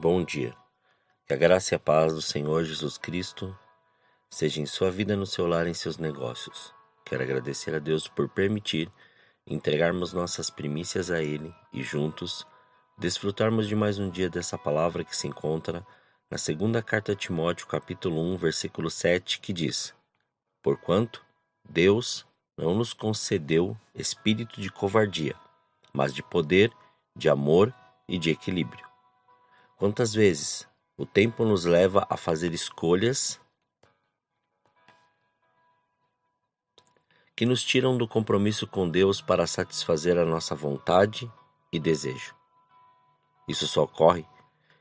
Bom dia. Que a graça e a paz do Senhor Jesus Cristo seja em sua vida, no seu lar, em seus negócios. Quero agradecer a Deus por permitir entregarmos nossas primícias a Ele e juntos desfrutarmos de mais um dia dessa palavra que se encontra na segunda carta a Timóteo, capítulo 1, versículo 7, que diz: Porquanto Deus não nos concedeu espírito de covardia, mas de poder, de amor e de equilíbrio. Quantas vezes o tempo nos leva a fazer escolhas que nos tiram do compromisso com Deus para satisfazer a nossa vontade e desejo. Isso só ocorre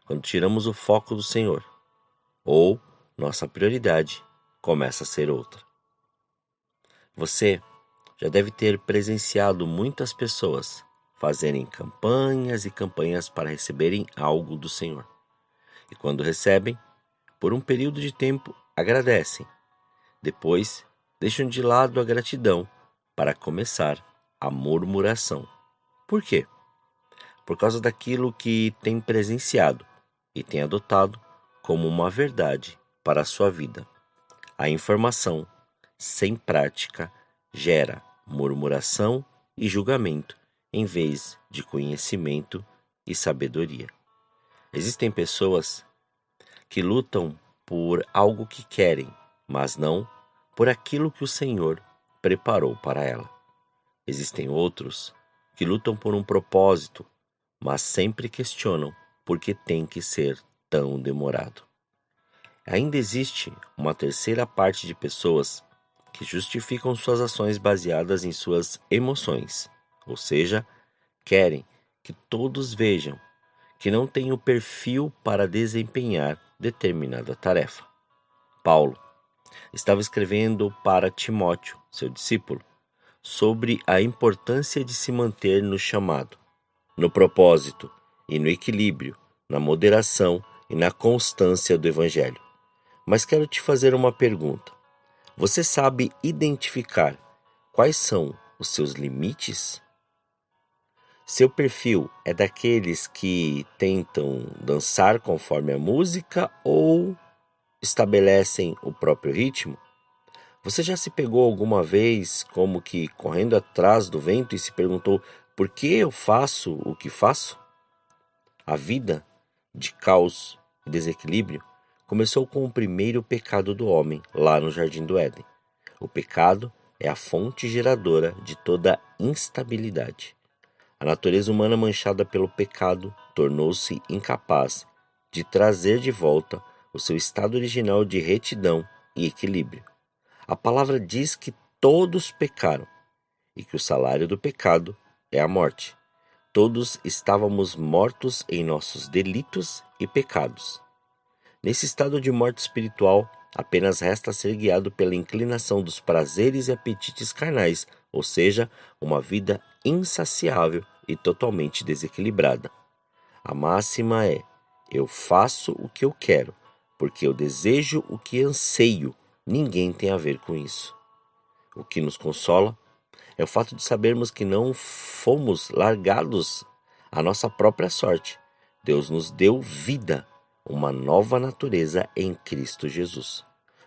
quando tiramos o foco do Senhor, ou nossa prioridade começa a ser outra. Você já deve ter presenciado muitas pessoas fazerem campanhas e campanhas para receberem algo do Senhor. E quando recebem, por um período de tempo agradecem. Depois, deixam de lado a gratidão para começar a murmuração. Por quê? Por causa daquilo que tem presenciado e tem adotado como uma verdade para a sua vida. A informação sem prática gera murmuração e julgamento em vez de conhecimento e sabedoria. Existem pessoas que lutam por algo que querem, mas não por aquilo que o Senhor preparou para ela. Existem outros que lutam por um propósito, mas sempre questionam por que tem que ser tão demorado. Ainda existe uma terceira parte de pessoas que justificam suas ações baseadas em suas emoções, ou seja, querem que todos vejam que não têm o perfil para desempenhar determinada tarefa. Paulo estava escrevendo para Timóteo, seu discípulo, sobre a importância de se manter no chamado, no propósito e no equilíbrio, na moderação e na constância do Evangelho. Mas quero te fazer uma pergunta. Você sabe identificar quais são os seus limites? Seu perfil é daqueles que tentam dançar conforme a música ou estabelecem o próprio ritmo? Você já se pegou alguma vez como que correndo atrás do vento e se perguntou por que eu faço o que faço? A vida de caos e desequilíbrio começou com o primeiro pecado do homem, lá no Jardim do Éden. O pecado é a fonte geradora de toda instabilidade. A natureza humana manchada pelo pecado tornou-se incapaz de trazer de volta o seu estado original de retidão e equilíbrio. A palavra diz que todos pecaram e que o salário do pecado é a morte. Todos estávamos mortos em nossos delitos e pecados. Nesse estado de morte espiritual, apenas resta ser guiado pela inclinação dos prazeres e apetites carnais, ou seja, uma vida insaciável e totalmente desequilibrada. A máxima é: eu faço o que eu quero, porque eu desejo o que anseio. Ninguém tem a ver com isso. O que nos consola é o fato de sabermos que não fomos largados à nossa própria sorte. Deus nos deu vida, uma nova natureza em Cristo Jesus.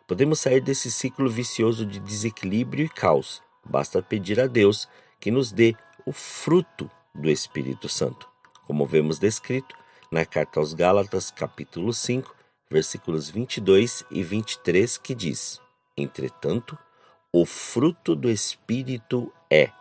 Podemos sair desse ciclo vicioso de desequilíbrio e caos. Basta pedir a Deus que nos dê o fruto do Espírito Santo, como vemos descrito na carta aos Gálatas, capítulo 5, versículos 22 e 23, que diz: Entretanto, o fruto do Espírito é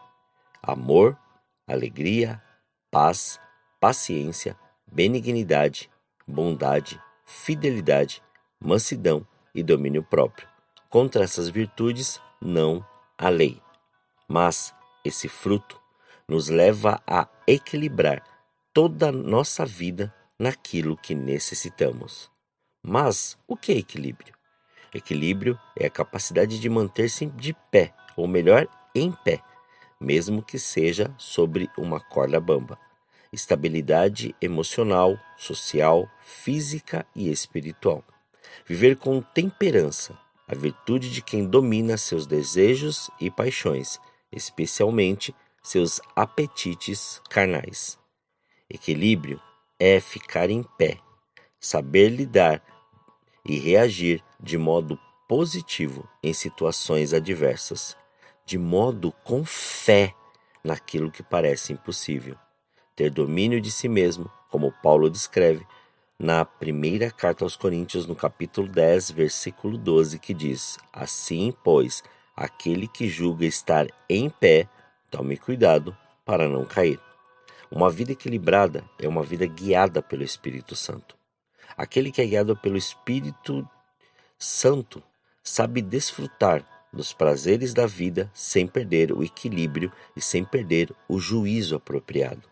amor, alegria, paz, paciência, benignidade, bondade, fidelidade, mansidão e domínio próprio. Contra essas virtudes não há lei. Mas esse fruto nos leva a equilibrar toda a nossa vida naquilo que necessitamos. Mas o que é equilíbrio? Equilíbrio é a capacidade de manter-se de pé, ou melhor, em pé, mesmo que seja sobre uma corda bamba. Estabilidade emocional, social, física e espiritual. Viver com temperança, a virtude de quem domina seus desejos e paixões, especialmente seus apetites carnais. Equilíbrio é ficar em pé, saber lidar e reagir de modo positivo em situações adversas, de modo com fé naquilo que parece impossível. Ter domínio de si mesmo, como Paulo descreve na primeira carta aos Coríntios, no capítulo 10, versículo 12, que diz: Assim, pois, aquele que julga estar em pé, tome cuidado para não cair. Uma vida equilibrada é uma vida guiada pelo Espírito Santo. Aquele que é guiado pelo Espírito Santo sabe desfrutar dos prazeres da vida sem perder o equilíbrio e sem perder o juízo apropriado.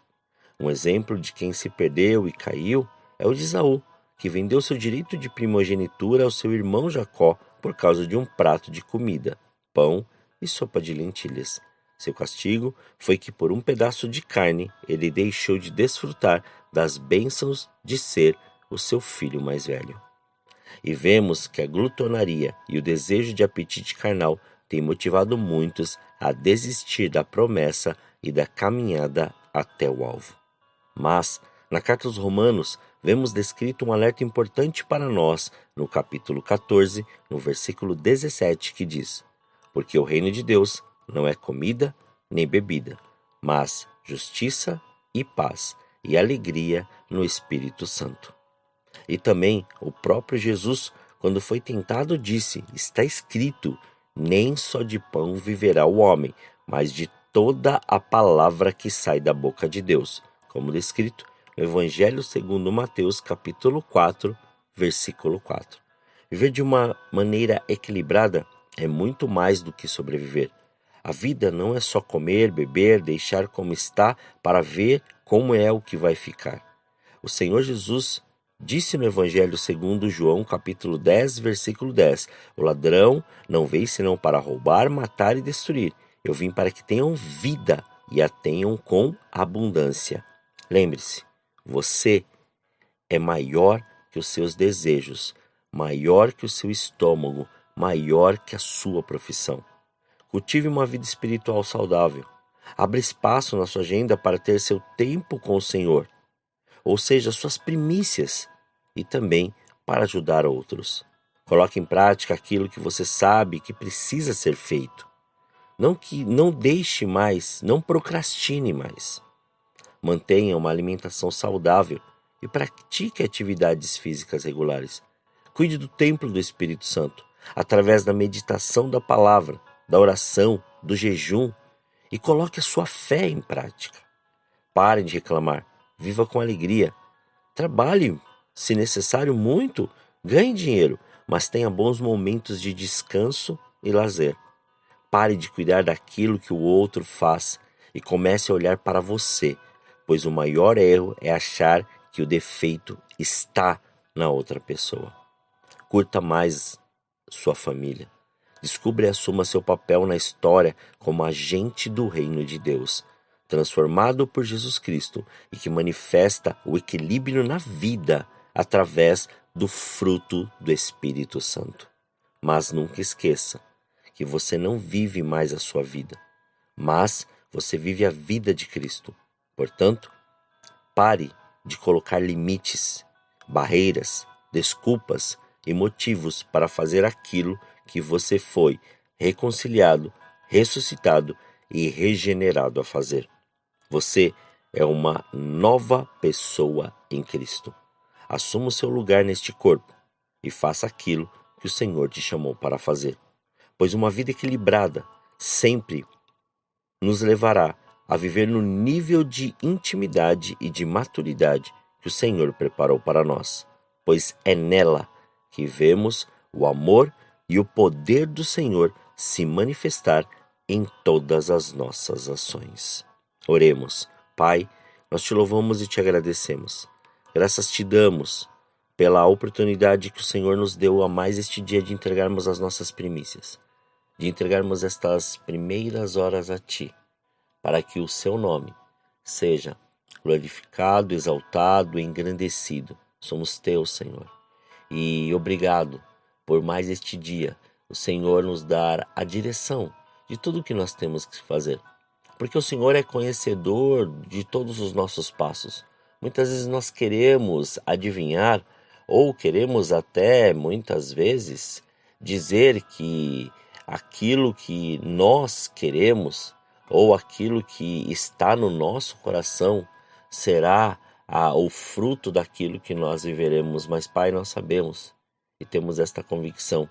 Um exemplo de quem se perdeu e caiu é o de Esaú, que vendeu seu direito de primogenitura ao seu irmão Jacó por causa de um prato de comida, pão e sopa de lentilhas. Seu castigo foi que por um pedaço de carne ele deixou de desfrutar das bênçãos de ser o seu filho mais velho. E vemos que a glutonaria e o desejo de apetite carnal têm motivado muitos a desistir da promessa e da caminhada até o alvo. Mas, na carta aos Romanos, vemos descrito um alerta importante para nós no capítulo 14, no versículo 17, que diz: Porque o reino de Deus não é comida nem bebida, mas justiça e paz e alegria no Espírito Santo. E também o próprio Jesus, quando foi tentado, disse: Está escrito, nem só de pão viverá o homem, mas de toda a palavra que sai da boca de Deus, como descrito no Evangelho segundo Mateus, capítulo 4, versículo 4. Viver de uma maneira equilibrada é muito mais do que sobreviver. A vida não é só comer, beber, deixar como está para ver como é o que vai ficar. O Senhor Jesus disse no Evangelho segundo João, capítulo 10, versículo 10, O ladrão não veio senão para roubar, matar e destruir. Eu vim para que tenham vida e a tenham com abundância. Lembre-se, você é maior que os seus desejos, maior que o seu estômago, maior que a sua profissão. Cultive uma vida espiritual saudável. Abra espaço na sua agenda para ter seu tempo com o Senhor, ou seja, suas primícias, e também para ajudar outros. Coloque em prática aquilo que você sabe que precisa ser feito. Não deixe mais, não procrastine mais. Mantenha uma alimentação saudável e pratique atividades físicas regulares. Cuide do templo do Espírito Santo, através da meditação da palavra, da oração, do jejum, e coloque a sua fé em prática. Pare de reclamar, viva com alegria. Trabalhe, se necessário, muito, ganhe dinheiro, mas tenha bons momentos de descanso e lazer. Pare de cuidar daquilo que o outro faz e comece a olhar para você, pois o maior erro é achar que o defeito está na outra pessoa. Curta mais sua família. Descubra e assuma seu papel na história como agente do reino de Deus, transformado por Jesus Cristo e que manifesta o equilíbrio na vida através do fruto do Espírito Santo. Mas nunca esqueça que você não vive mais a sua vida, mas você vive a vida de Cristo. Portanto, pare de colocar limites, barreiras, desculpas e motivos para fazer aquilo que você foi reconciliado, ressuscitado e regenerado a fazer. Você é uma nova pessoa em Cristo. Assuma o seu lugar neste corpo e faça aquilo que o Senhor te chamou para fazer. Pois uma vida equilibrada sempre nos levará a viver no nível de intimidade e de maturidade que o Senhor preparou para nós. Pois é nela que vemos o amor e o poder do Senhor se manifestar em todas as nossas ações. Oremos. Pai, nós te louvamos e te agradecemos. Graças te damos pela oportunidade que o Senhor nos deu a mais este dia de entregarmos as nossas primícias, de entregarmos estas primeiras horas a Ti, para que o Seu nome seja glorificado, exaltado e engrandecido. Somos Teus, Senhor. E obrigado por mais este dia, o Senhor nos dar a direção de tudo o que nós temos que fazer. Porque o Senhor é conhecedor de todos os nossos passos. Muitas vezes nós queremos adivinhar ou queremos até muitas vezes dizer que aquilo que nós queremos ou aquilo que está no nosso coração será o fruto daquilo que nós viveremos. Mas, Pai, nós sabemos e temos esta convicção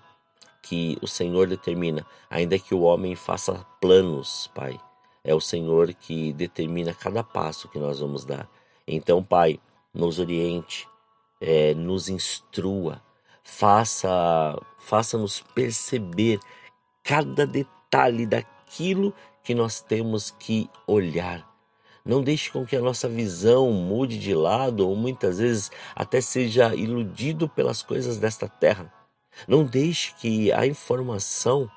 que o Senhor determina, ainda que o homem faça planos, Pai, é o Senhor que determina cada passo que nós vamos dar. Então, Pai, nos oriente, nos instrua, faça-nos perceber cada detalhe daquilo que nós temos que olhar. Não deixe com que a nossa visão mude de lado ou muitas vezes até seja iludido pelas coisas desta terra. Não deixe que a informação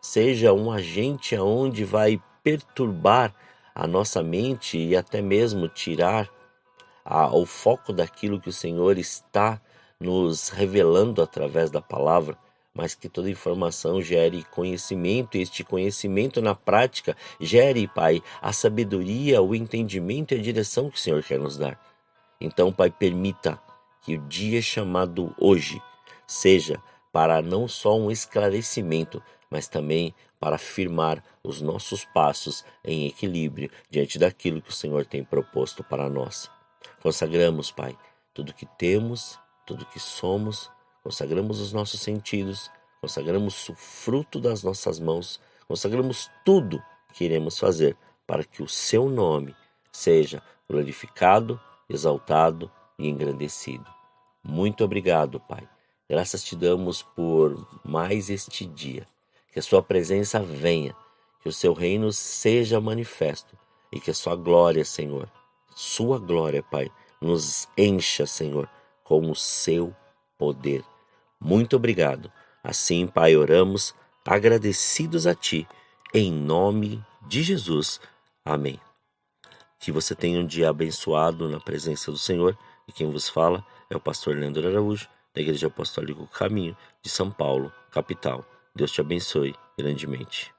seja um agente aonde vai perturbar a nossa mente e até mesmo tirar o foco daquilo que o Senhor está nos revelando através da palavra, mas que toda informação gere conhecimento, e este conhecimento na prática gere, Pai, a sabedoria, o entendimento e a direção que o Senhor quer nos dar. Então, Pai, permita que o dia chamado hoje seja para não só um esclarecimento, mas também para firmar os nossos passos em equilíbrio diante daquilo que o Senhor tem proposto para nós. Consagramos, Pai, tudo que temos, tudo que somos, consagramos os nossos sentidos, consagramos o fruto das nossas mãos, consagramos tudo que iremos fazer para que o Seu nome seja glorificado, exaltado e engrandecido. Muito obrigado, Pai. Graças te damos por mais este dia. Que a Sua presença venha, que o Seu reino seja manifesto e que a Sua glória, Senhor, Sua glória, Pai, nos encha, Senhor, com o Seu poder. Muito obrigado. Assim, Pai, oramos, agradecidos a Ti, em nome de Jesus. Amém. Que você tenha um dia abençoado na presença do Senhor. E quem vos fala é o pastor Leandro Araújo, da Igreja Apostólica Caminho de São Paulo, capital. Deus te abençoe grandemente.